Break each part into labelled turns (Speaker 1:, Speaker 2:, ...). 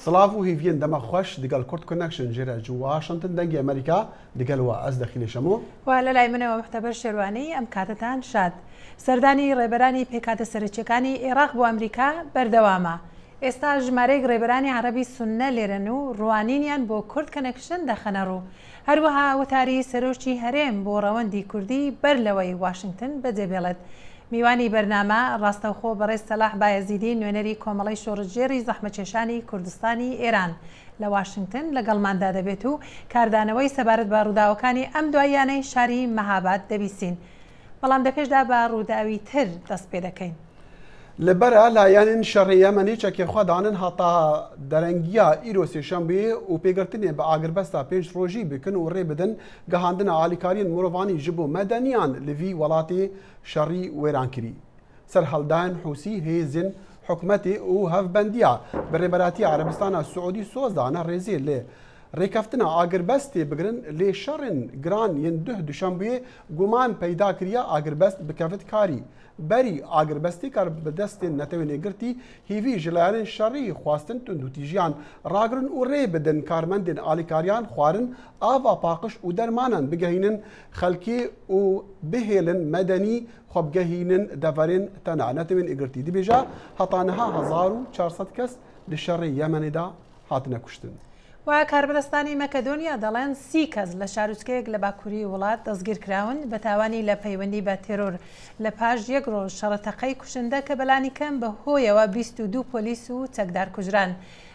Speaker 1: سلااف و هیڤین دەمە خۆش دگەل کورد کۆنەکشن ژێرە جواشنتن دەنگی ئەمریکا دگەلەوە ئەس دەخینە شەمۆ
Speaker 2: و لە لای منەوە محتەبەر شێروانی ئەم کاتتان شاد سەردانی ڕێبەرانی پێکاتە سەرچیەکانی عێراق بۆ ئەمریکا بەردەوامە. ئێستا ژمارەیەک ڕێبەرانی عەرەبی سوننە لێرەن و ڕوانینیان بۆ کورد کەنەکشن دەخەنە ڕوو. هەروەها وتاری سەرۆکی هەرێم بۆ ڕەوەندی کوردی بەر لەوەی واشنگتن بەجێبێڵێت. میوانی بەرنامە ڕاستەوخۆ بەڕێز سەلاح بایەزیدی نوێنەری کۆمەڵی شۆڕژێری زەحمەتکێشانی کوردستانی ئێران لە واشنگتن لەگەڵماندا دەبێت و کاردانەوەی سەبارەت بە ڕووداوەکانی ئەم دوایانەی شاری مەهاباد دەبیستین. بەڵام دەپێشدا بە ڕووداوی تر دەست پێ دەکەین.
Speaker 1: لەبەرە لایەنن شەڕی یەمەنی چەکێخوادانن هەتا دەرەنگیە ئیرۆ سێشەمبێ و پێگرتنێ بە ئاگربەستا 5 ڕۆژی بکن و ڕێ بدەن گەهاندنە ئالیکاریین مرۆڤانی ji بۆ مەدەنیان لەوی وڵاتی شەڕی وێرانکری. سەر هەڵدان حوسی هێزن حکومەتی و هەفبەندیە بەڕێبەراتی عەرەبستانە سعودی سۆزدانە ڕێزێ لێ ڕێکەفتنە ئاگربەستێ بگرن لێ شەڕن گران یەن دوشەمبێ گومان پەیدا کریە ئاگربەست بکەفت کاری. بەری ئاگربەستی کار بەدەستێن نەتەوێنێگرتی هیوی ژلایەن شەڕی خواستن توندوتیژیان ڕاگرن و ڕێ بدەن کارمەندێن ئالیکاریان خوارن ئاوا پاقش و دەرمانان بگەهینن خەلکی و بهێلن مەدەنی خۆبگەهینن دەڤەرێن تەنا نەتەوێن ئێگرتی دبێژە هەتانەها 1400 کەس لە شەڕی یەمەنێدا هاتنە کوشتن.
Speaker 2: و کاربەدەستانی مەکەدۆنیا دەڵێن 30 کەس لە شارچکەیەک لە باکووری وڵات دەستگیر کراون بە تاوانی لە پەیوەندی بە تێرۆر لە پاش یەک ڕۆژ شەڕەتەقەی کوشندە کە بەلانی کەم بە هۆیەوە 22 پۆلیس و چەکدار کوژران.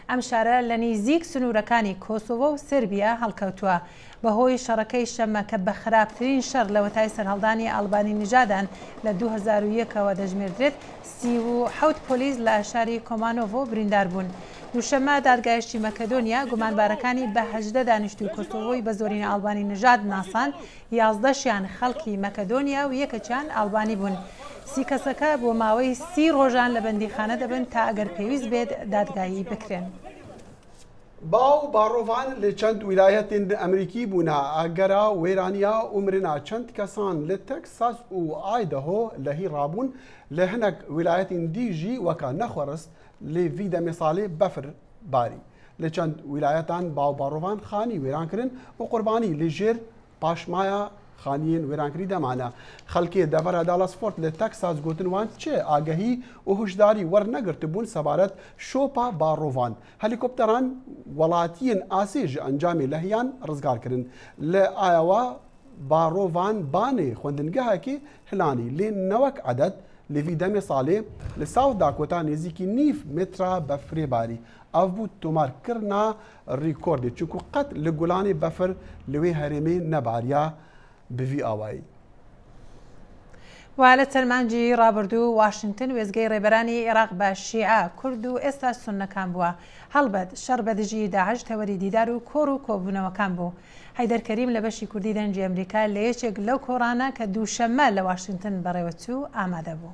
Speaker 2: ئەم شارە لە نزیک سنوورەکانی کۆسۆڤە و سربیا هەڵکەوتووە بەهۆی شەڕەکەی شەمە کە بە خراپترین شەڕ لە وەتای سەرهەڵدانی ئەڵبانی نژادان لە 2001ەوە دەژمێردرێت 37 پۆلیس لە شاری کۆمانۆڤۆ بریندار بوون. دووشەمە دادگایشتی مەکەدۆنیا گومانبارەکانی بە 18 دانیشتووی کۆسۆڤۆی بە زۆرینە ئەڵبانی نژاد ناسان 11شیان خەڵکی مەکەدۆنیا و یەکەچیان ئەڵبانی بوون. 30 کەسەکە بۆ ماوەی 30 ڕۆژان لە بەندیخانە دەبن تا ئەگەر پێویست بێت دادگایی بکرێن.
Speaker 1: باو باڕۆڤان لە چەند ویلایەتێن ئەمریکی بوونە ئەگەرا وێرانیا و مرنا چەند کەسان لە تەکساس و ئایدەهۆ لە هی ڕابوون لە هەنێک ویلایەتین دیژی وەکە نەخۆڕست لێ ڤیدە مێساڵێ بەفر باری لە چەند ویلایەتان باو باڕۆڤان خانی وێرانکردن و قوربانی لەژێر پاشمایە خانیên wêrankirî demane xelkê devera Dallasfort li Texas gotin wan çi agehî û hişdarî wernegirtibûn sebaret şopa barovan. Helîkopteran welatiyên Asê ji encamê lehiyan rizgar kirin. Li Iowa barovan banê xwendingehekê hilanî lê newek edet li vî demê salê li South Dakota nêzîkî nîv metra befrê barî. Ev bû tomarkirina rîkordê çunku qet li Gulanê befir li wê herêmê nebariya bi vî awayî.
Speaker 2: و لە تەرمانجی ڕابردوو واشنگتن وێزگەی ڕێبەرانی عێراق بە شیعە کورد و ئێستا سوننەکان بووە. هەڵبەت شەڕ بە دژی داعش تەوەری دیدار و کۆڕ و کۆبوونەوەکان بوو. حەیدەر کەریم لە بەشی کوردی دەنجی ئەمریکا لە یەکێک لەو کۆڕانە کە دووشەممە لە واشنگتن بەڕێوەچوو ئامادە بوو.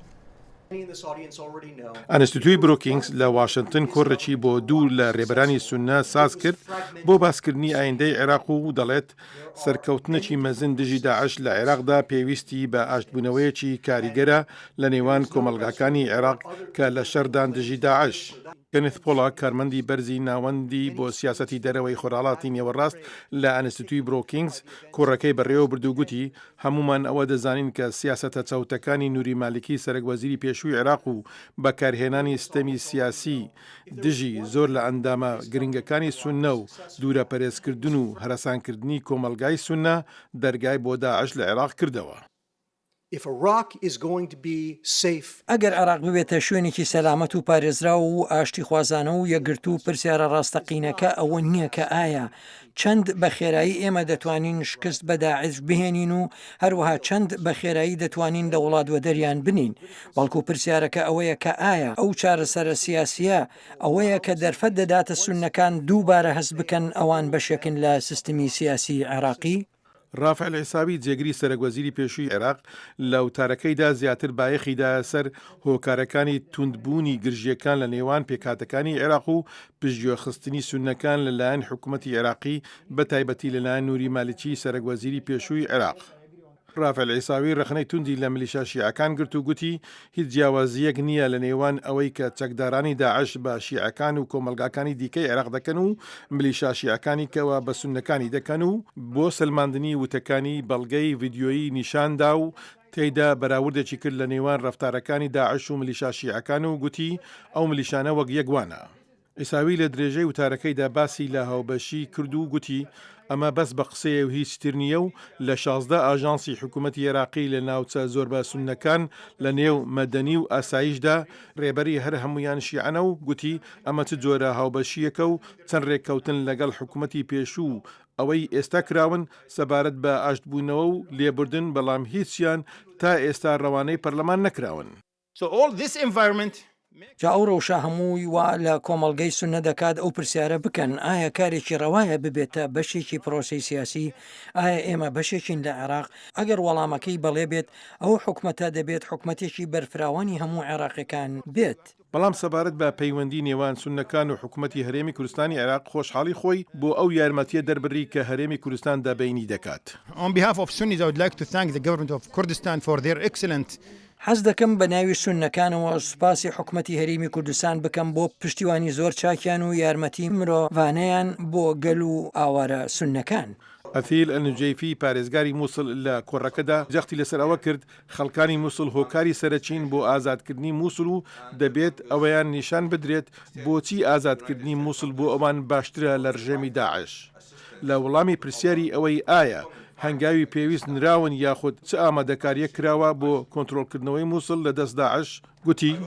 Speaker 3: ئەنستیتوی بروکینگز لە واشنگتن کۆڕێکی بۆ دوو لە ڕێبەرانی سونە ساز کرد بۆ باسکردنی ئایندەی عێراق و دەڵێت سەرکەوتنەکی مەزن دژی داعش لە عێراقدا پێویستی بە ئاشتبوونەوەیەکی کاریگەرە لە نێوان کۆمەلگاکانی عێراق کە لە شەردان دژی داعش. کەنت پۆڵاک کارمەندی بەرزی ناوەندی بۆ سیاسەتی دەرەوەی خۆراڵاتی نێوەڕاست لە ئەنستیتوی بروکینگز کوڕەکەی بەڕێوە بردووگوتی هەمومان ئەوە دەزانین کە سیاسەتە چەوتەکانی نوری مالیکی سەرۆکوەزیری پێشووی عێراق و بەکارهێنانی ستەمی سیاسی دژی زۆر لە ئەندامە گرنگەکانی سونە و دوورە پەرێزکردن و هەرەسانکردنی کۆمەلگای سونە دەرگای بۆ داعش لە عێراق کردەوە.
Speaker 4: ئەگەر عێراق ببێتە شوێنێکی سەلامەت و پارێزراوە و ئاشتی خوازانە و یەکگرت و پرسیارە ڕاستەقینەکە ئەوە نییە کە ئایا چەند بە خێرایی ئێمە دەتوانین شکست بە داعش بهێنین و هەروەها چەند بە خێرایی دەتوانین لە وڵاتوە دەریان بنین. بەڵکو پرسیارەکە ئەوەیە کە ئایا ئەو چارەسەرە سیاسیە ئەوەیە کە دەرفەت دەداتە سوننەکان دووبارە هەست بکەن ئەوان بەشێکن لە سیستمی سیاسی عێراقی؟
Speaker 3: ڕافعل عیساوی جێگری سەرۆکوەزیری پێشووی عێراق لە وتارەکەیدا زیاتر بایەخیدا سەر هۆکارەکانی توندبوونی گرژیەکان لە نێوان پێکاتەکانی عێراق و پشتگوێخستنی سوننەکان لەلایەن حکوومەتی عێراقی بە تایبەتی لەلایەن نوری مالیکی سەرۆکوەزیری پێشووی عێراق. ڕافێل عیساوی ڕخنەی توندی لە میلیشا شیعەکان گرت و گوتی هیچ جیاوازیەک نییە لە نێوان ئەوەی کە چەکدارانی داعش بە شیعەکان و کۆمەلگاکانی دیکەی عێراق دەکەن و میلیشا شیعەکانی کەوە بە سوننەکانی دەکەن و بۆ سلماندنی وتەکانی بەڵگەی ڤیدیۆیی نیشاندا و تێیدا بەراوردێکی کرد لە نێوان ڕەفتارەکانی داعش و میلیشا شیعەکان و گوتی ئەو میلیشانە وەک یەکوانە. ئیساوی لە درێژەی وتارەکەیدا باسی لە هاوبەشی کرد و گوتی ئەمە بەس بە قسەیە و هیچ تر نییە و لە 16 ئاژانسی حکوومەتی عێراقی لە ناوچە زۆر بە سوننەکان لە نێو مەدەنی و ئاسایشدا ڕێبەری هەر هەمویان شیعەنە و گوتی ئەمە چ جۆرە هاوبەشیەکە و چەند ڕێککەوتن لەگەڵ حکوومەتی پێشوو ئەوەی ئێستا کراون سەبارەت بە ئاشتبوونەوە و لێبوردن بەڵام هیچیان تا ئێستا ڕەوانەی پەرلەمان نەکراون.
Speaker 4: جا ئەو ڕەوشە هەمووی وا لە کۆمەڵگەی سوننە دەکات ئەو پرسیارە بکەن ئایا کارێکی ڕەوایە ببێتە بەشێکی پرۆسەی سیاسی ئایا ئێمە بەشێکین لە عێراق ئەگەر وەڵامەکەی بەڵێ بێت ئەو حکومەتە دەبێت حکومەتێکی بەرفراوانی هەموو عێراقیەکان بێت.
Speaker 3: بەڵام سەبارەت بە پەیوەندی نێوان سوننەکان و حکوومەتی هەرێمی کوردستانی عێراق خۆشحاڵی خۆی بۆ ئەو یارمەتیە دەربڕی کە هەرێمی کوردستان دابینی دەکات.
Speaker 5: On behalf of Sunnis, I would like to thank the government of Kurdistan for their excellent
Speaker 4: حەز دەکەم بە ناوی سوننەکانەوە سوپاسی حکوومەتی هەرێمی کوردستان بکەم بۆ پشتیوانی زۆر چاکیان و یارمەتی مرۆڤانەیان بۆ گەل و ئاوارە سوننەکان.
Speaker 3: ئەفیل ئەنجەیفی پارێزگاری مووسڵ لە کۆڕەکەدا جەختی لەسەر ئەوە کرد خەڵکانی مووسڵ هۆکاری سەرەچین بۆ ئازادکردنی مووسڵ و دەبێت ئەوەیان نیشان بدرێت بۆچی ئازادکردنی مووسڵ بۆ ئەوان باشترە لە ڕژێمی داعش. لە وەڵامی پرسیاری ئەوەی ئایا هەنگاوی پێویست نراون یاخود چ ئامادەکاریە کراوە بۆ کۆنتڕۆلکردنەوەی مووسڵ لە دەست داعش گوتی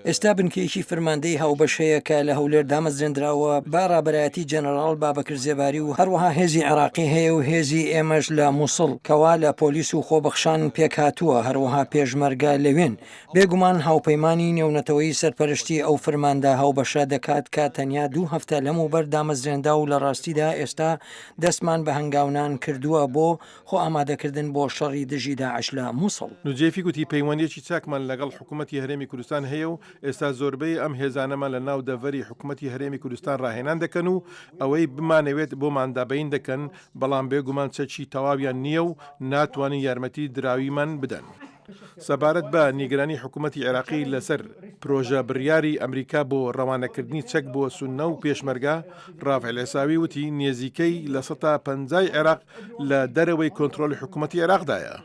Speaker 4: ئێستا بنکەیەکی فرماندەی هاوبەشەیە کە لە هەولێر دامەزرێنراوە با ڕابەرایەتی جەنەڕاڵ بابەکر زێباری و هەروەها هێزی عێراقی هەیە و هێزی ئێمەش لە مووسڵ کەوا لە پۆلیس و خۆبەخشان پێک هاتووە هەروەها پێشمەرگە لەوێن بێگومان هاوپەیمانی نێونەتەوەی سەرپەرشتی ئەو فرماندا هاوبەشە دەکات کە تەنیا 2 هەفتە لەموبەر دامەزرێندا و لە ڕاستیدا ئێستا دەستمان بە هەنگاونان کردووە بۆ خۆ ئامادەکردن بۆ شەڕی دژی داعش لە مووسڵ.
Speaker 3: نوجێفی گوتی پەیوەندێکی چاکمان لەگەڵ حکوومەتی هەرێمی کوردستان هەیە و ئێستا زۆربەی ئەم هێزانەمان لە ناو دەڤەری حکوومەتی هەرێمی کوردستان ڕاهێنان دەکەن و ئەوەی بمانەوێت بۆمان دابین دەکەن بەڵام بێگومان چەکی تەواویان نییە و ناتوانین یارمەتی دراویمان بدەن. سەبارەت بە نیگەرانی حکوومەتی عێراقی لەسەر پرۆژە بڕیاری ئەمریکا بۆ ڕەوانەکردنی چەک بۆ سوننە و پێشمەرگە ڕافێل عیساوی وتی نێزیکەی لە 150 عێراق لە دەرەوەی کۆنتڕۆلی حکوومەتی عێراقدایە.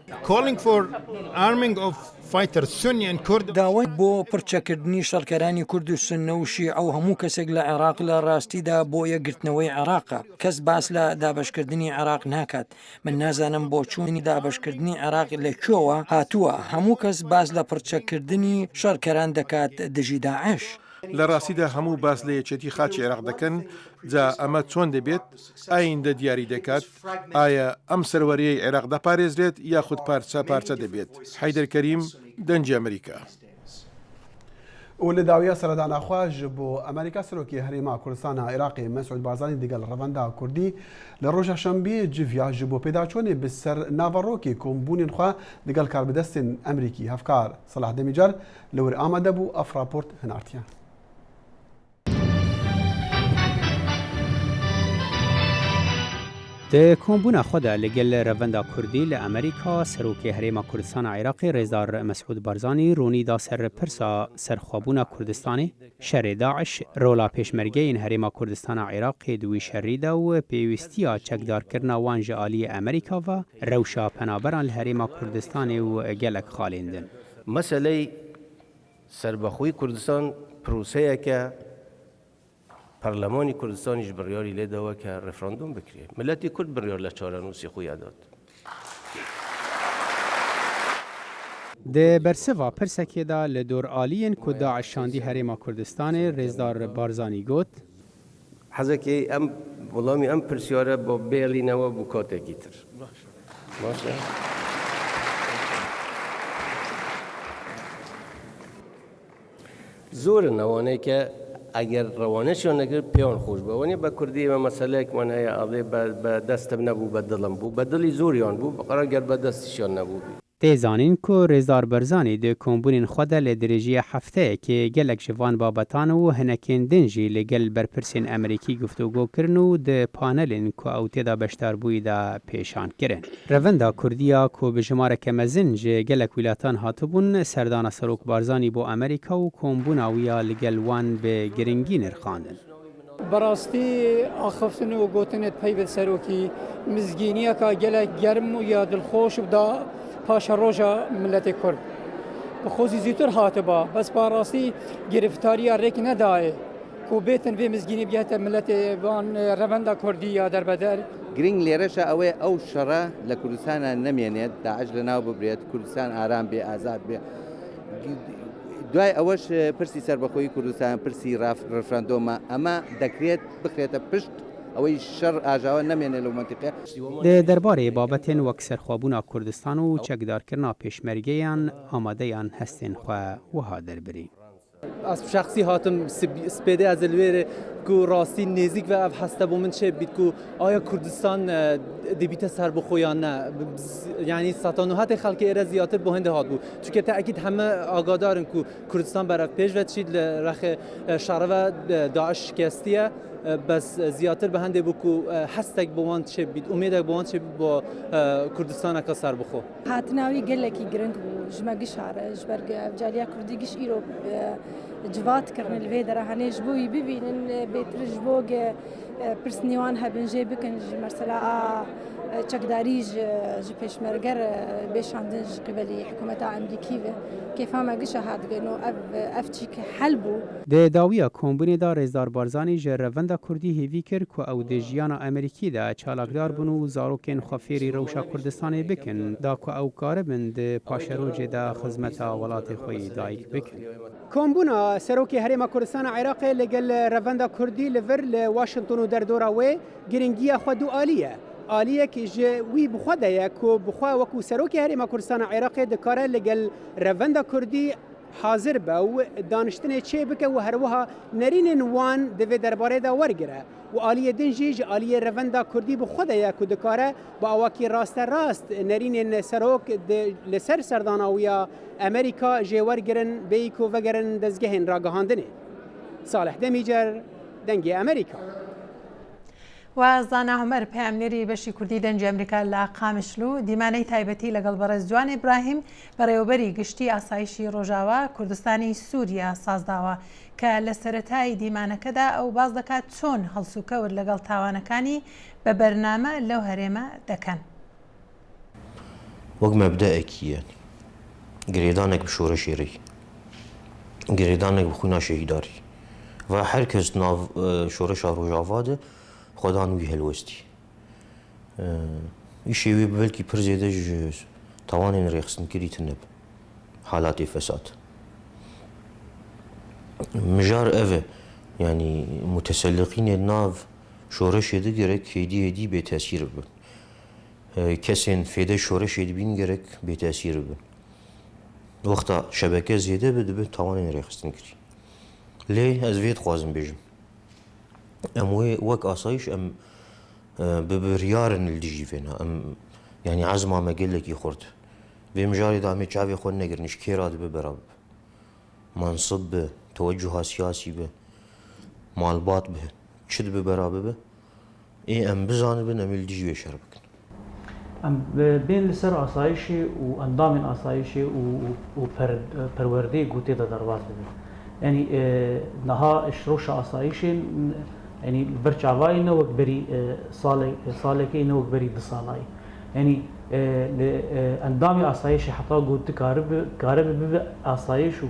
Speaker 4: داوای بۆ پرچەکردنی شەڕکەرانی کورد و سوننە و شیعە و هەموو کەسێک لە عێراق لە ڕاستیدا بۆ یەکگرتنەوەی عێراقە کەس باس لە دابەشکردنی عێراق ناکات من نازانم بۆ چوونی دابەشکردنی عێراق لەکوێوە هاتووە هەموو کەس باس لە پرچەکردنی شەڕکەران دەکات دژی داعش.
Speaker 3: لە ڕاستیدا هەموو باس لە یەکێتی خاچی عێراق دەکەن جا ئەمە چۆن دەبێت ئایندە دیاری دەکات ئایا ئەم سەروەریەی عێراق دەپارێزرێت یاخود پارچە دەبێت. حەیدەر کەریم دەنجی ئەمریکا.
Speaker 1: و لە داویە سەرداناخواژ بۆ ئەمریکا سەرۆکی هەرێما کوردستانە عێراقی مەسعود بارزانی دیگەل ڕەڤەندا کوردی لە ڕۆژە شەمبێ جڤیا ji بۆ پێداچۆنێ بسەر ناڤەڕۆکی کۆمبوونین خوا دیگەل کاربدەستین ئەمریکی هەفکار سەلاح دەمیجار لەور ئامادە بوو ئەف راپۆرت هەنارتیان.
Speaker 6: د کۆمبوونا خۆدا لەگەل ڕەڤەندا کوردی لە ئەمریکا سەرۆکی هەرێما کوردستانە عێراقی ڕێزدار مەسعود بارزانی ڕوونیدا سەر پرسا سەرخوابوونا کوردستانی شەڕی داعش ڕۆلا پێشمەرگەیەن هەرێما کوردستانە عێراقی دوی شەڕیدا و پێویستیە چەکدارکردنا وان ji aliyê ئەمریکا و ڕەوشا پەنابەران لە هەرێما کوردستانی و gelek xalêndin.
Speaker 7: مەسەلەی سەربەخۆی کوردستان پرۆسەیەکە پەرلەمانی کوردستانیش بڕیاری لێداوە کە ڕێفراندۆم بکرێت ملەتی کورد بڕیار لە چارەنووسی خۆیان داد.
Speaker 6: د بەرسەڤا پرسێکێدا لە دۆرئالیên ku داعش شاندی هەرێما کوردستانê رێزدار بارزانی گوت
Speaker 7: حەزەکەی ئەم وەڵامی ئەم پرسیارە بۆ بێڵینەوە بوو کاتێکی تر. باشە؟ زۆرن ئەوانەی کە ئەگەر ڕەوانەشیان نەگرت پێیان خۆش بەوەنی بە کوردی ئمە مەسەلەیەکمان هەیە ئەڵێ بە دەستم نەبوو بە دڵم بوو بە دڵی زۆریان بوو بەقەرار گەر بە دەستیشیان نەبوو.
Speaker 6: تێزانین کو رێزار بەرزانی د کۆمبوونین خۆدا لە درێژیە هەفتەیەکێ gelek ji van babatan û hinekên din jî lêgel berpirsên Emerîkî guftûgûkirin û di panelên ku ew têda beşdarbûyî de pêşan kirin. Revenda Kurdiya ku bi jimareke mezin ji gelek wîlatan hatibûn serdana Serok Barzanî bo Amerîka û kombûna wî ya li gel wan bi giringî nirxandin.
Speaker 8: بەڕاستی ئاخفتن و گوتنت پەی بە سەرۆکی مزگینیەکە gelek germ û ya dilxۆş bida paşa roja milletê Kurd. Bi xۆzî zîtir hatiba, bes parastî girîftariya rêk nedaye ku bêtin vê mizgînî bihete milletê van revenda Kurdî ya derbeder.
Speaker 9: گرنگ لێرەشە ئەوەیە ئەو شەڕە لە کوردستانە نەمێنێت داعش لە ناو ببرێت کوردستان ئارام بێ ئازاد بێ دوای ئەوەش پرسی سەربەخۆیی کوردستان پرسی ڕفراندۆمە ئەمە دەکرێت بخرێتە پشت ئەوەی شەڕ ئاژاوە نەمێنێت لەو منتیقە.
Speaker 6: د دەربارەی بابەتێن وەک سەرخوابوونا کوردستان و چەکدارکردنا پێشمەرگەیان ئامادەیان هەستێن خوا وها دەربرین.
Speaker 10: از شخصی هاتم سپیده از الویر کو راستی نزدیک و اف هسته بومن چه بید کو آیا کردستان دبیت سر بخویان نه یعنی ساتانوهات خلق ایره زیاتر بهنده هات بود چون که تأکید همه آگادارن کو کردستان برای پیش و چید رخ شعره و داعش شکستیه بس زیاتر بهنده بود کو هستک بوان چه بید امیدک بوان چه با کردستان اکا سر بخو
Speaker 11: هاتناوی گلکی گرنگ بود جمعی شعره جبرگ جالیا کردیگش ایرو جوات کردن الوی در هنیج بوی ببینن بیترج بوگ پرسنیوان هبن جه بکن مثلا چکداریج پیشمرگر بیشاندن قبلی حکومت امریکی و کیف هم اگه هات گنو اف چی که حل بو
Speaker 6: د داویا کومبونی دا رێزدار بارزانی ژ رەڤەندا کوردی هێوی کرد کو ئەو د ژیانا ئەمریکی دا چالاکدار بوون و زارۆکên خۆفێری ڕەوشا کوردستانê bikin da ku ew karibin di paşerojê de xizmeta welatê xwe yê dayîk bikin.
Speaker 12: Kombûna Serokê Herêma Kurdistana Iraqê li gel revenda Kurdî li vir li Washington û derdora wê giringiya xwe du alîye. Aliyekî ji wî bixwe de ye ku bixwe wekû Serokê Herêma Kurdistana Iraqê dikare li gel revenda Kurdî hazir be û daniştinê çê bike û her wiha nerînên wan di vê derbarê de wergire. û aliyê din jî ji aliyê revenda Kurdî bixwe de ye ku dikare bi awakî rasterast nerînên serok li ser serdana wî ya Amerîka jê wergirin bêyî ku vegerin dezgehên ragihandinê. Salih Demîcer, dengê Amerîka.
Speaker 2: و زانا عمر پامنێری بەشی کوردی دەنجی ئەمریکا لە قامشلو دیمانەی تایبەتی لەگەڵ بەڕێز جوان ئیبراهیم بەڕێوەبەری گشتی ئاسایشی ڕۆژاوا کوردستانی سووریا سازداوە کە لە سەرەتای دیمانەکەدا ئەو باز دەکات چۆن هەڵسوکەوت لەگەڵ تاوانەکانی بە بەرنامە لەو هەرێمە دەکەن.
Speaker 13: وەک مەبدەئێکیە گرێدانێک بە شۆرەشێری گرێدانێک بخوونا شەهیداری و هەر کەس ناو شۆرەشا ڕۆژاوادە خۆدان وی هەلوەستی ئیشێوێ بەلکی پر زێدە تاوانێن ڕێخستنکردی نەب حالاتی فەساد مژار ئەvê ینی متەسەلقینێ ناو شۆرەشێ گەرەک هێدی هێدی بێتەسیر بن کەسێن فێدە شۆرەشێ بین گەرەک بێتەسیر بن وەختا شەبەکە زێدە بە دەبێت تاوانێن ڕێخستنکردی لێ ئەس vê dixwazim bêjim em wê wek asayîş em bi biryarin li dijî vêna em yanî ezma me gelekî xurt vê mijarê de em ê çavê xwe negirin ji kêra dibe beraber mansib bi tewecuha siyasî bi malbat bi çi dibe beraber be ê em bizanibin em ê li dijî wê şer bikin.
Speaker 14: Em bên li ser asayişê û endamên asayişê û perwerdeyê gotê de derbas dibin. Yani niha ji roşa asayişên yani bir çavayê ne wek berî salekê ne wek berî di salayê. Yani endamê asayişê heta got dikare bibe asayiş û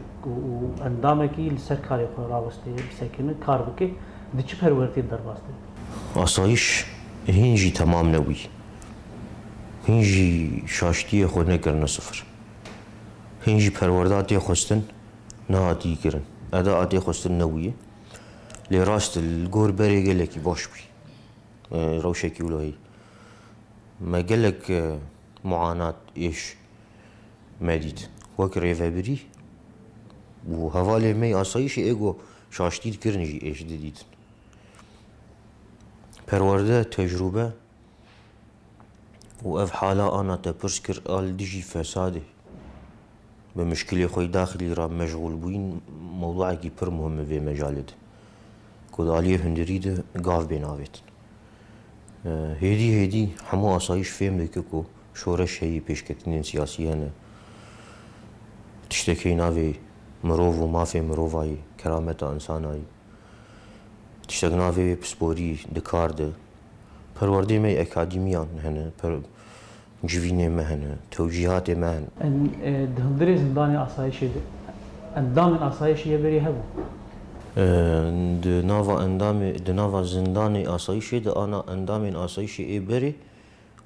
Speaker 14: endamekî li ser karê xwe rawestê bisekine kar bike di çi perwertê derbas dibe.
Speaker 13: Asayiş hîn jî temam ne wî hîn jî şaştiyê xwe nekirine sifir hîn jî perwerda tê xwestin nehatî kirin eda atê xwestin ne wî ye lê rast li gor berê gelekî baş bûî rewşekî wilo me gelek muanat êş me dît wek rêvebirî û hevalê me asayişê êgo şaştî dikirin jî êş didîtin perwerde tecrûbe وأف حالة أنا تبرسكر قال ديجي فساده بمشكلة خوي داخلي راه مشغول بوين موضوع كي بر مهم في مجالد كود عليه هندريده قاف بيناويت هيدي حمو أصايش فهم دكو شورش هي بيشكتنين سياسيين تشتكي نافي مروف وما في مروفاي كرامة إنساناي تشتكي نافي بسبوري دكارد پروردی می اکادمیان هنه جوینه مهنه توجیهات مهن
Speaker 14: دهندری زندانی آسایشی اندام آسایشی بری هبو
Speaker 13: دناوا زندانی آسایشی ده آنا اندام آسایشی ای بری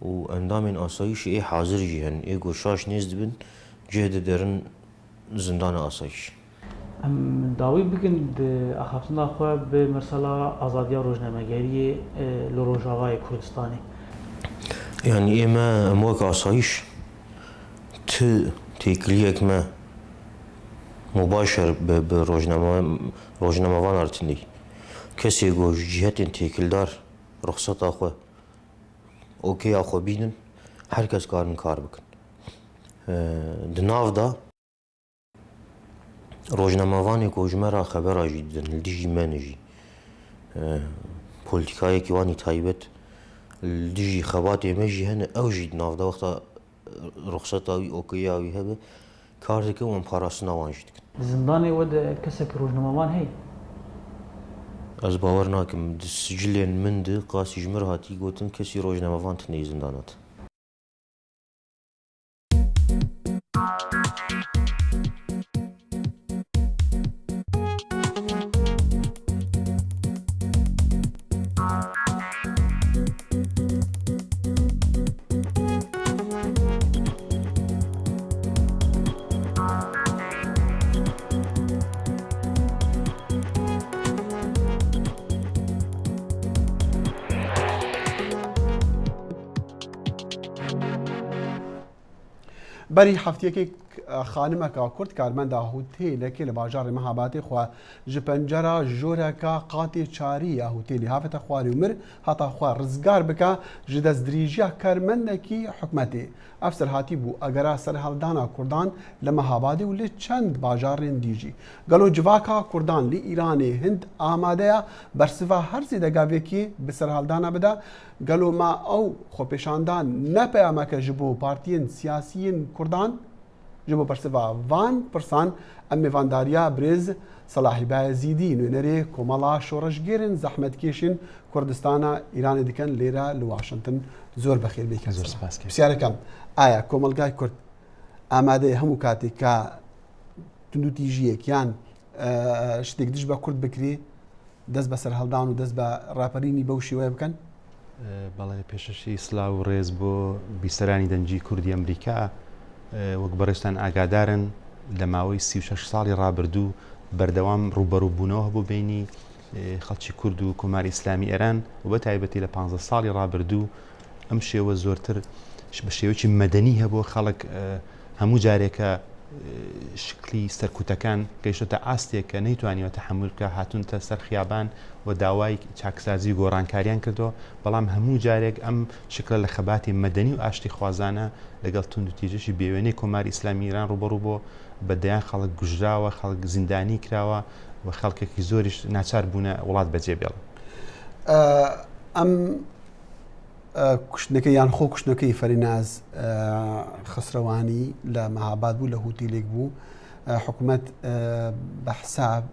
Speaker 13: و اندام آسایشی ای حاضر جهن ای گوشاش نیز دبن جهد درن زندان آسایش
Speaker 14: داوی بگن اخافنا خو به مرسلا آزادی روزنامه‌گری لروجاوای کردستانی
Speaker 13: يعني ما موك آسایش تيكليك ما مباشر بروجنامه وان ارتني كسي گوش جهت تيكل دار رخصت اخو اوكي اخو بينن هر کس کار بکن دناف دا روزنامه وانی کوجمرا خبر اجیدن دیجی منجی پولیتیکای کی وانی تایبت دیجی خبات مجی هن اوجید ناف دا وقتا رخصت اوی اوکی اوی هبه کار که اون پاراسنا وانجید
Speaker 14: زندانی ود کسک روزنامه وان هی
Speaker 13: از باور ناکم سجلین من ده قاسی جمر هاتی گوتن کسی روزنامه وان تنی زندانات
Speaker 1: بەری هەفتەیەکێک خانمەکە کورد کارمەندا هوتێلێکی لە باژارێ مەهاباتێ خوا ji pencera joreka qatê çarî ya hotêlê havete xwarî û mir heta xwe rizgar bike ji destdirêjiya karmendekî hikûmetê. Ev serhatî bû egera serheldana Kurdan li Mehabadê û li çend bajarên dî jî. Gelo civaka Kurdan li Îranê Hind amade ya bersiva her zêdegavekî bi serheldana bide. Gelo me ew xwepêşandan ne peyameke ji bo partiyên siyasiyên Kurdan ji bo bersiva van pirsan em mêvandariya Birêz Selahî Bayezîdî nûnerê komala şoreşgêrên zehmetkêşên Kurdistana Îranê dikin lêre li Washington zor bixêr bêke. Pisyarekem aya komelgay Kurd amade hemû katê ka tundûtîjiyek yan ştêk dij be Kurd bikirî dest be serheldan û dest be raperînî bew şîweye bikin.
Speaker 15: بەڵێ پێشەشی سلااو و ڕێز بۆ بیسەرانی دەنجی کوردی ئەمریکا وەک بەڕێستان ئاگادارن لە ماوەی 36 ساڵی ڕابردوو بەردەوام ڕوبەڕووبوونەوە هەبوو بینی خەڵکی کورد و کۆماری ئیسلامی ئێران و بە تایبەتی لە 15 ساڵی ڕابردوو ئەم شێوە زۆرتر بە شێوەی مەدەنی هەبوو خەڵک هەموو جارێکە شکلی سەرکوتەکان گەیشتە ئاستێک کە نەیتوانیوە تەحمل بکە هاتوونتە سەر خیابان و داوای چاکسازی و گۆڕانکاریان کردەوە بەڵام هەموو جارێک ئەم شکلە لە خەباتی مەدەنی و ئاشتی خوازانە لەگەڵ توندوتیژەشی بێوێنەی کۆماری ئیسلامی ئیران ڕوبەڕوو بۆ بەدەیان خەڵک کوژراوە خەڵک زیندانی کراوە و خەڵکێکی زۆریش ناچار بوونە وڵات بەجێ بێڵن.
Speaker 1: ئەم کوشتنەکە یان خۆ کوشتنەکەی فەریناز خسرەوانی لە مەهاباد بوو لە هوتێلێک بوو حکوومەت بە حساب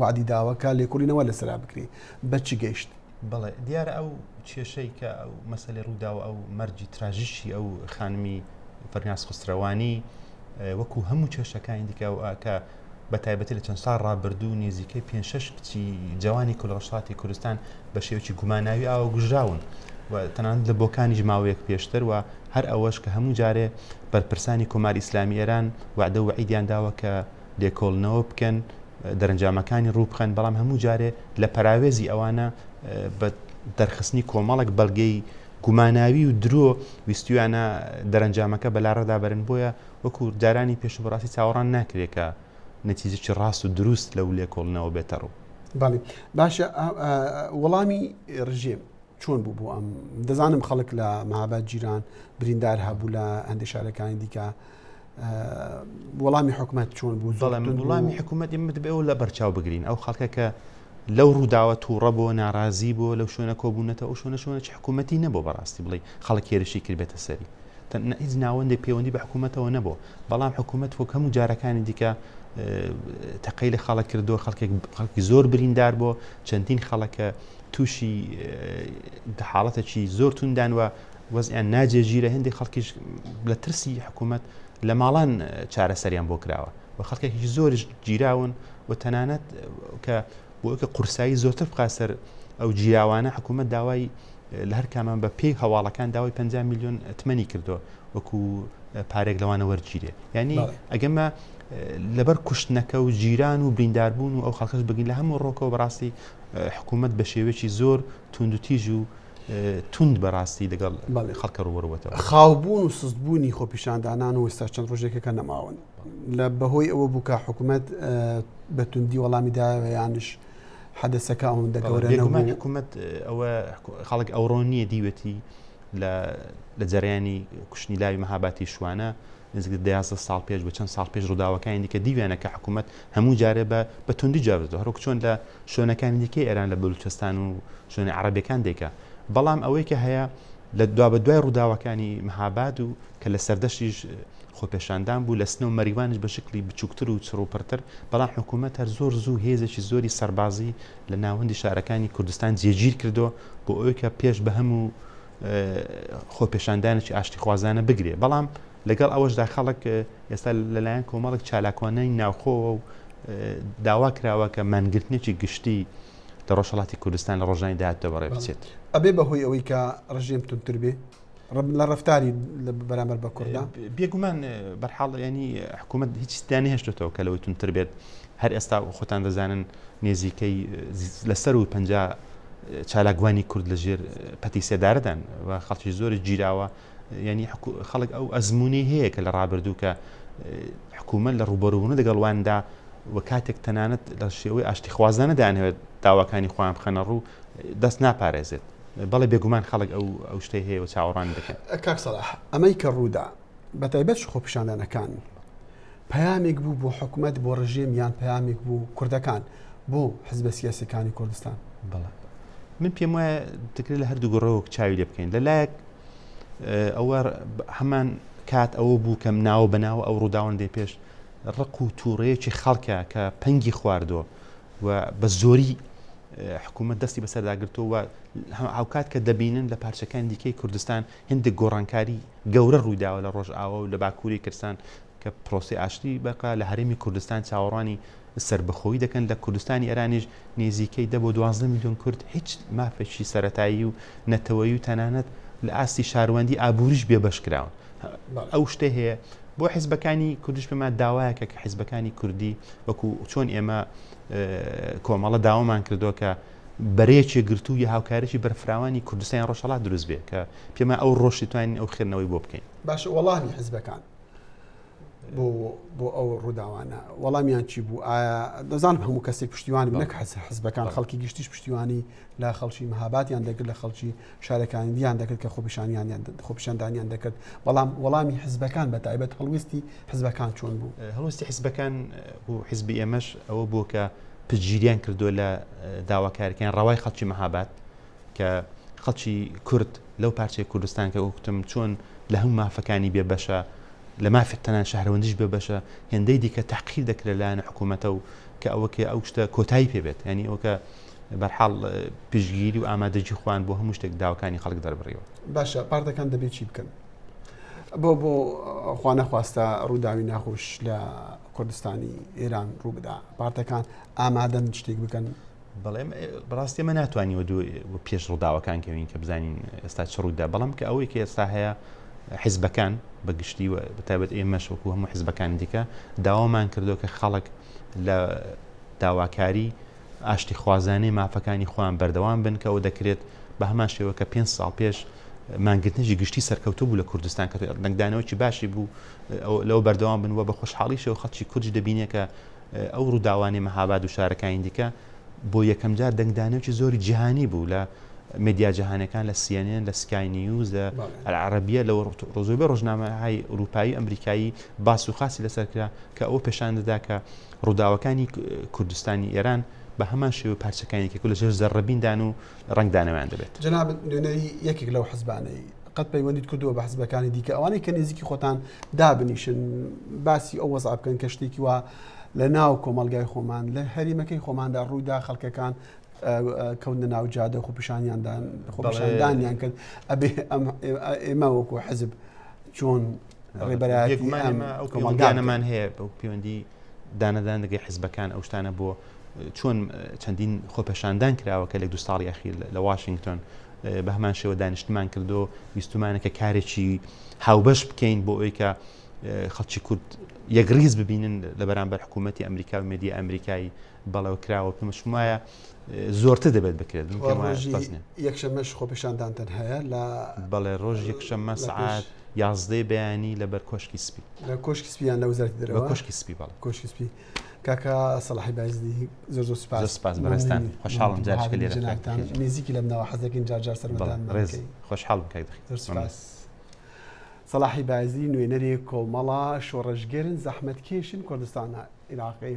Speaker 1: وعدی داوەکە لێکۆڵینەوە لەسرا بکرێ بەچی گەیشت.
Speaker 15: بەڵێ دیارە ئەو کێشەی کە ئەو مەسەلەی ڕووداوە ئەو مەرجی تراژیشی ئەو خانمی فەریناز خسرەوانی وەکو هەموو کێشەکانی دیکە کە بە تایبەتی لە چەند ساڵ ڕابردوو نێزیکەی 5-6 کچی جوانی کولڕەشڵاتی کوردستان بە شێوەی گوماناوی ئاوە گوژراون و تەنانەت لە بۆکانی ژماوەیەک پێشتر و هەر ئەوەش کە هەموو جارێ بەرپرسانی کۆماری ئیسلامی ئێران وعدە و وعیدیان داوە کە لێکۆڵنەوە بکەن دەرەنجامەکانی ڕوو بخەن بەڵام هەموو جارێ لە پەراوێزی ئەوانە بە دەرخستنی کۆمەڵێک بەڵگەی گوماناوی و درۆ ویستویانە دەرەنجامەکە بەلاڕەدا بەرن بۆیە وەکو جارانی پێش و بەڕاستی چاوەڕان ناکرێت کە نەتیجەی ڕاست و دروست لەو لێکۆڵنەوە بێتە ڕوو.
Speaker 1: باڵێ باشە وەڵامی ڕژێم چۆن بوو بۆ ئەم دەزانم خەڵک لە مەهاباد جیران بریندار هەبوو لە هەندێک شارەکانی دیکە وەڵامی حکومەت چۆن بوو
Speaker 15: وەڵامی حکوومەت ئێمە دەبێت ئەو لە بەرچاو بگرین ئەو خەڵکە کە لەو ڕووداوە تووڕە بۆ ناڕازی بۆ لەو شوێنە کۆبوونەتە ئەو شوێنە حکوومەتی نەبوو بەڕاستی بڵێ خەڵک هێرشی کردبێتە سەری هیچ ناوەندێک پەیوەندی بە حکوومەتەوە نەبوو بەڵام حکوومەت وەک هەموو جارەکانی دیکە تەقەی لە خەڵک کردو خەڵکی زۆر بریندار بۆ چەندین خەڵکە تووشی حاڵەتێکی زۆر توندانوە وەزیان ناجێگیرە هەندێک خەڵکیش لە ترسی حکوومەت لە ماڵان چارەسەریان بۆ کراوە و خەڵکێکی زۆرش گیراون و تەنانەت کە بۆکە قورسایی زۆرتر بخاسەر ئەو جیراوانە حکوومەت داوای لە هەر کامان بە پێی هەواڵەکان داوای 50 میلیۆن تمەنی کردو وەکو پارێک لەوانە وەرگیرێ ینی ئەگەمە لەبەر کوشتنەکە و جیران و برینداربوون و ئەو خەڵکەش بگین لە هەموو ڕۆکەوە بەڕاستی حکوومەت بە شێوەیەکی زۆر تونند و تیژ و تند بەڕاستی لەگەڵ خەڵکە ڕوەروەتەوە
Speaker 1: خاوبوون و سستبوونی خۆپیشاندانان و ئێستا چەند ڕۆژێکەکە نەماون لە بەهۆی ئەوە بوو کە حکوومەت بە توندی وەڵامی داوە یانش حدەسەکە ئەوەندە گەورە
Speaker 15: حکوومەت ئەوە خەڵک ئەوڕۆنیە دیوەتی لە جەریانی کوشتنی لاوی مەهاباتی شوانە نزیک 11 ساڵ پێش بە چەند ساڵ پێش ڕووداوەکانی دیکە دیوێنە کە حکوومەت هەموو جارێ بە توندی جاوزێت هەروک چۆن لە شوێنەکانی دیکەی ئێران لە بەلوچستان و شوێنی عەرەبیەکان دیکە بەڵام ئەوەی کە هەیە لە دوا بە دوای ڕووداوەکانی مەهاباد و کە لە سەردەشتیش خۆپێشاندان بوو لە سنە و مەریوانش بە شکلی بچووکتر و چڕوپەرتر بەڵام حکوومەت هەر زۆر زوو هێزێکی زۆری سەربازی لە ناوەندی شارەکانی کوردستان جێگیر کردو بۆ ئەوەی کە پێش بە هەموو خۆپێشاندانێکی ئاشتی خوازانە بگرێ بەڵام لەگەڵ ئەوەشدا خەڵک ئێستا لەلایەن کۆمەڵک چالاکوانەی ناوخۆوە و داوا کراوە کە مانگرتنێکی گشتی لە ڕۆژهەڵاتی کوردستان لە ڕۆژانی داهاتوە بەڕێ بچێت
Speaker 1: ئەبێ بەهۆی ئەوەی کە ڕژیم تونتر بێ لە ڕفتاری بەرامبەر بە کوردان
Speaker 15: بێگومان بەرحاڵ ینی حکوومەت هیچ ستانی هێشتێتەوە کە لەوەی تونتر بێت هەر ئێستا خۆتان دەزانن نێزیکەی لەسەر و 50 چالاکوانی کورد لە ژێر پەتی سێدارەدان و خەڵکی زۆر گیراوە ینی خەڵک ئەو ئەزمموی هەیە کە لە ڕابردوو کە حکوومەت لە ڕوبەڕوونە دەگەڵواندا و کاتێک تەنانەت لە شێوەی ئاشتی خوازانە دانەوێت داواکانی خۆیان بخەنە ڕوو دەست ناپارێزێت بەڵێ بێگومان خەڵک ئەو شتەی هەیە و چاوەڕان دەکەن
Speaker 1: کاک سەلاح ئەمەی کە ڕوودا بەتایبەت خۆپیشاندانەکان پەیامێک بوو بۆ حکوومەت بۆ ڕژیم یان پەیامێک بوو کوردەکان بۆ حزبە سیاسیەکانی کوردستان
Speaker 15: بەڵێ من پێم وایە دەکرێت لە هەردوو گۆڕەوە چاوی لێ بکەین لەلایەک ئەوە هەمان کات ئەوە بوو کەم ناوە بەناوە ئەو ڕووداوەندەی پێش ڕق و تووڕەیەکی خەڵکە کە پەنگی خواردووە و بە زۆری حکوومەت دەستی بەسەرداگرتووە و هاوکات کە دەبینن لە پارچەکان دیکەی کوردستان هەندێک گۆڕانکاری گەورە ڕوویداوە لە ڕۆژئاوا و لە باکووری کردستان کە پرۆسی ئاشتی بەقا لە هەرێمی کوردستان چاوەڕوانی سربەخۆیی دەکەن لە کوردستانی ئێرانیش نێزیکەی 12 میلیۆن کورد هیچ مافێکی سەرەتایی و نەتەوەی و تەنانەت لە ئاستی شاروەندی ئابووریش بێبەشکراون ئەو شتە هەیە بۆ حیزبەکانی کوردیش پێما داوایەکە کە حیزبەکانی کوردی وەکو چۆن ئێمە کۆمەڵە داوامان کردووە کە بەرەیەکی گرتو یا هاوکارێکی بەرفراوانی کوردستانی ڕۆژهەڵات دروست بێ کە پێما ئەو ڕۆژی توانین ئەو خێرنەوەی بۆ بکەین
Speaker 1: باش وەڵامی حیزبەکان بۆ ئەو ڕووداوانە وەڵامیان چی بوو ئایا دەزانم هەموو کەسێک پشتیوانی نەک حیزبەکان خەڵکی گشتیش پشتیوانی لە خەڵکی مەهاباتیان دەکرد لە خەڵکی شارەکانی دیان دەکرد کە خۆپیشاندانیان دەکرد بەڵام وەڵامی حیزبەکان بە تایبەت هەڵویستی حیزبەکان چۆن بوو
Speaker 15: هەڵویستی حیزبەکان بوو حیزبی ئێمەش ئەوە بوو کە پشتگیریان کردووە لە داواکاریەکان ڕەوای خەڵکی مەهابات کە خەڵکی کورد لەو پارچەی کوردستان کە وەکتم چۆن لە هەموو مافەکانی بێ بەشە لە مافی تەنان شەهرەوەندیش بێ بەشە هێندەی دیکە تحقیر دەکرێت لایەنە حکوومەتە و کە ئەوەکە ئەو شتە کۆتایی پێبێت ینی ئەوکە بەرحاڵ پشتگیری و ئامادەجی خوان بۆ هەموو شتێک داواکانی خەڵک دەربڕیەوە
Speaker 1: باشە پارتەکان دەبێت چی بکەن بۆ خوا نەخواستە ڕووداوی ناخۆش لە کوردستانی ئێران ڕوو بدا پارتەکان ئامادەن شتێک بکەن
Speaker 15: بەڵێ بەڕاستی ئێمە ناتوانانی پێش ڕووداوەکان کەوین کە بزانین ئێستا چ ڕوودا بەڵام کە ئەوەی کە ئێستا هەیە حیزبەکان بەگشتی و بەتایبەت ئێمەش وەکو هەموو حیزبەکان دیکە داوامان کردو کە خەڵک لە داواکاری ئاشتی خوازانەی مافەکانی خۆیان بەردەوام بن کە ئەو دەکرێت بە هەمان شێوە کە 5 ساڵ پێش مانگرتنێکی گشتی سەرکەوتو بوو لە کوردستان کە دەنگدانەوەی باشی بوو لەو بەردەوام بن وە بە خۆشحاڵیشەوە خەڵکی کوردی دەبینێ کە ئەو ڕووداوانی مەهاباد و شارەکانی دیکە بۆ یەکەم جار دەنگدانەوەی زۆری جیهانی بوو لە مدیا جیهانەکان لە CNN لە سکای نیوز لە العربیە لە ڕۆژۆبە ڕۆژنامەهای ئەوروپایی ئەمریکایی باس و خاصی لەسەرکرا کە ئەوە پێشان دەدا کە ڕووداوەکانی کوردستانی ئێران بە هەمان شێوە پارچەکانێکی لە ژێر زەرڕەبیندان و ڕنگدانەوەیان دەبێت.
Speaker 1: جناب نوێنەری یەکێک لەو حزبانەی قەت پەیوەندیت کردووە بە حزبەکانی دیکە ئەوانەی کە نێزیکی خۆتان دابنیشن باسی ئەو وەزع بکەن کە شتێکی وە لە ناو کۆمەلگای خۆمان لە هەریمەکەی خۆماندا ڕوویدا خەڵکەکان کەوتنە ناو جادە خۆپیشاندانیان کرد ئێمە وەکو حزب چۆن ڕێبەرایەتی
Speaker 15: کۆمەلگانەمان هەیە بەو پەیوەندی دانەدان دەگەی حزبەکان ئەو شتانە بۆ چۆن چەندین خۆپەشاندان کراوە کە لە 2 ساڵی ئەخیر لە واشنگتن بە هەمان شێوە دانیشتمان کردو ویستمانە کە کارێکی هاوبەش بکەین بۆ ئەوەی کە خەڵکی کورد یەکریز ببینن لە بەرامبەر حکوومەتی ئەمریکا و مێدیا ئەمریکایی بەڵەوە کراوە پێمەش وایە زۆرتر دەبێت بکرێت
Speaker 1: یەکشەمەش خۆپیشاندانتەن هەیە لە
Speaker 15: بەڵێ ڕۆژ یەکشەممە سعات 11 بەیانی لەبەر کۆشکی سپی
Speaker 1: لە کۆشکی سپیان لە وزارەتی دەرەوە
Speaker 15: کۆشکی سپی بەڵێ
Speaker 1: کۆشکی سپی کاکە سەلاحی بایزدی زۆر
Speaker 15: سپاس بەڕێستان خۆشحاڵم جارشکە لێرە
Speaker 1: نزیکی لە بنەوە حەزەکەین جار سەرمەدان
Speaker 15: ڕێز خۆشحاڵم کاک
Speaker 1: سەلاحی بایزدی نوێنەری کۆمەڵە شۆڕەشگەرن زەحمەتکێشن کوردستان عێراقی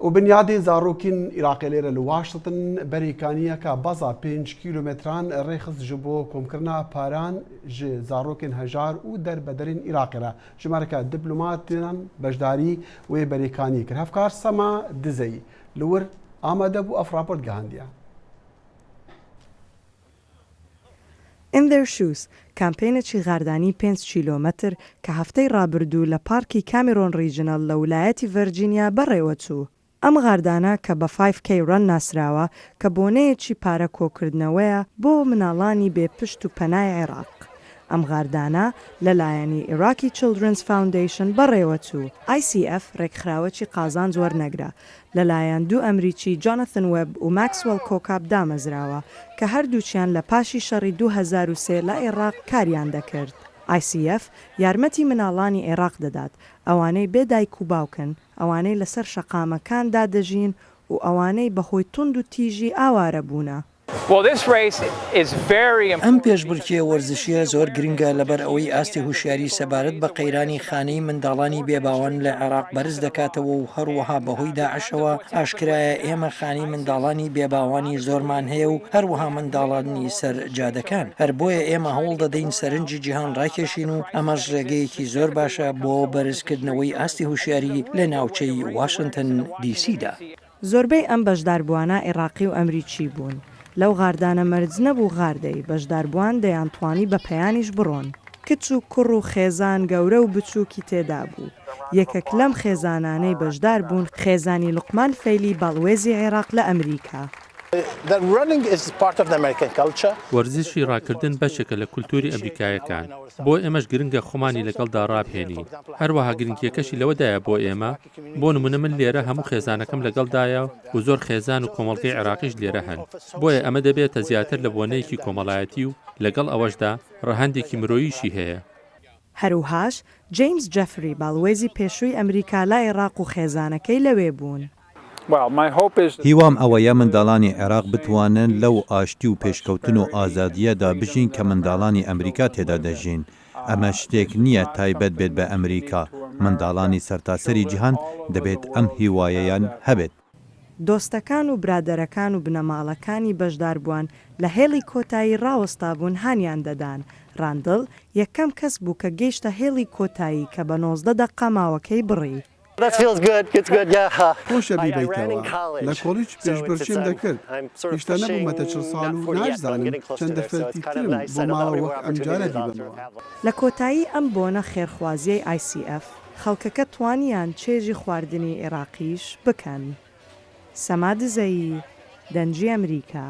Speaker 1: و بنیادین زاروکین عێراقی لێرە لە واشنگتن بەریکانیە کە بەزا 5 کیلومتران ڕێخست ji بۆ کۆمکردنا پاران ji zarokên hejar û derbederên Iraqê re ژمارەکە دیپلۆماتیان بەشداری wê berêkanî kir. Hevkar Sema Dizeyî li wir amade bû ev rapor gihandiye.
Speaker 16: In Their Shoes کامپینێکی غاردانی 5 کیلۆمەتر کە هەفتەی ڕابردوو لە پارکی کامێرۆن ریجنەل لە ویلایەتی ڤەرجینیا بەڕێوە چوو. ئەم غاردانە کە بە 5K ڕەن ناسراوە کە بۆنەیەکی پارە کۆکردنەوەیە بۆ مناڵانی بێپشت و پەنای عێراق. ئەم غاردانە لەلایەنی Iraqi Children's Foundation بەڕێوە چوو. ICF ڕێکخراوەکی قازان وەرنەگرا لەلایەن 2 ئەمریکی جۆنەثن وێب و ماکسوەل کۆکاپ دامەزراوە کە هەردووچیان لە پاشی شەڕی 2003 لە عێراق کاریان دەکرد. ICF یارمەتی مناڵانی عێراق دەدات ئەوانەی بێدایک و باوکن ئەوانەی لەسەر شەقامەکاندا دەژین و ئەوانەی بەهۆی تونند و تیژی ئاوارە بوونە.
Speaker 4: ئەم پێشبڕکێ وەرزشیە زۆر گرنگە لەبەر ئەوەی ئاستی هوشیاری سەبارەت بە قەیرانی خانەی منداڵانی بێباوان لە عێراق بەرز دەکاتەوە و هەروەها بەهۆی داعشەوە ئاشکرایە ئێمە خانەی منداڵانی بێباوانی زۆرمان هەیە و هەروەها منداڵانی سەر جادەکان هەر بۆیە ئێمە هەوڵ دەدەین سەرنجی جیهان ڕاکێشین و ئەمەش ڕێگەیەکی زۆر باشە بۆ بەرزکردنەوەی ئاستی هوشیاری لە ناوچەی واشنگتن دیسیدا.
Speaker 16: زۆربەی ئەم بەشداربووانە عێراقی و ئەمریکی بوون. لەو غاردانە مەرج نەبوو غاردەی بەشداربووان دەیانتوانی بە پەیانیش بڕۆن. کچ و کوڕ و خێزان گەورە و بچووکی تێدا بوو. یەکێک لەم خێزانانەی بەشدار بوون خێزانی لوقمان فەیلی باڵوێزی عێراق لە ئەمریکا.
Speaker 17: وەرزشی ڕاکردن بەشێکە لە کولتوری ئەمریکایەکان بۆ ئێمەش گرنگە خۆمانی لەگەڵدا ڕابهێنین هەروەها گرنگیەکەشی لەوەدایە بۆ ئێمە بۆ نمونە من لێرە هەموو خێزانەکەم لەگەڵدایە و زۆر خێزان و کۆمەڵگەی عێراقیش لێرە هەن بۆیە ئەمە دەبێتە زیاتر لە بۆنەیەکی کۆمەڵایەتی و لەگەڵ ئەوەشدا ڕەهەندێکی مرۆییشی هەیە.
Speaker 16: هەروهاش جیمز جەفری باڵوێزی پێشووی ئەمریکا لە عێراق و خێزانەکەی لەوێ بوون.
Speaker 18: هیوام ئەوەیە منداڵانی عێراق بتوانن لەو ئاشتی و پێشکەوتن و ئازادیەدا بژین کە منداڵانی ئەمریکا تێدا دەژین. ئەمە شتێک نییە تایبەت بێت بە ئەمریکا. منداڵانی سەرتاسەری جیهان دەبێت ئەم هیوایەیان هەبێت.
Speaker 16: دۆستەکان و برادەرەکان و بنەماڵەکانی بەشداربووان لە هێڵی کۆتایی ڕاوەستابوون هانیان دەدان. ڕاندڵ یەکەم کەس بوو کە گەیشتە هێڵی کۆتایی کە بە 19 دەقە ماوەکەی بڕی.
Speaker 1: خۆشە بیبیتەوە لە کۆلیج پێشبڕچیم دەکرد هێشتا نەبوومەتە 40 ساڵ و نازانم چەندە فەرتیترم بۆ ماوە وەک ئەمجارە دیبمەوە.
Speaker 16: لە کۆتایی ئەم بۆنە خێرخوازیەی ICF خەڵکەکە توانیان چێژی خواردنی عێراقیش بکەن. سەما دزەیی دەنجی ئەمریکا.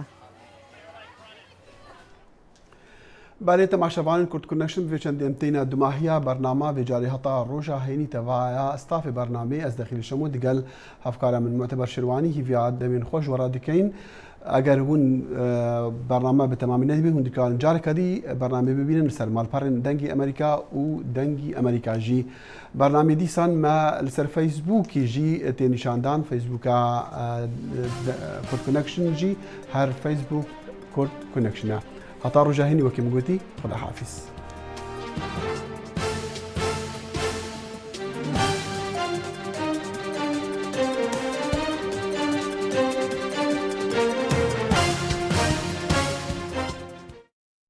Speaker 1: برای تماشاوان کرد کنشم و چند امتینا دماهیا برنامه و جاری حتا روزا هینی توایا استاف برنامه از داخل شما دیگل هفکار من معتبر شروانی هیویاد من خوش ورادکین اگر هون برنامه به تمامی نهی هون دیکان جار کدی برنامه ببینن سر مالپرن دنگی امریکا و دنگی امریکا جی برنامه دیسان ما لسر فیسبوکی جی تنشاندان فیسبوکا کرد کنکشن جی هر فیسبوک کورد کنکشنە هەتا ڕۆژاهێنی وەکەم گوتی خدا حافظ.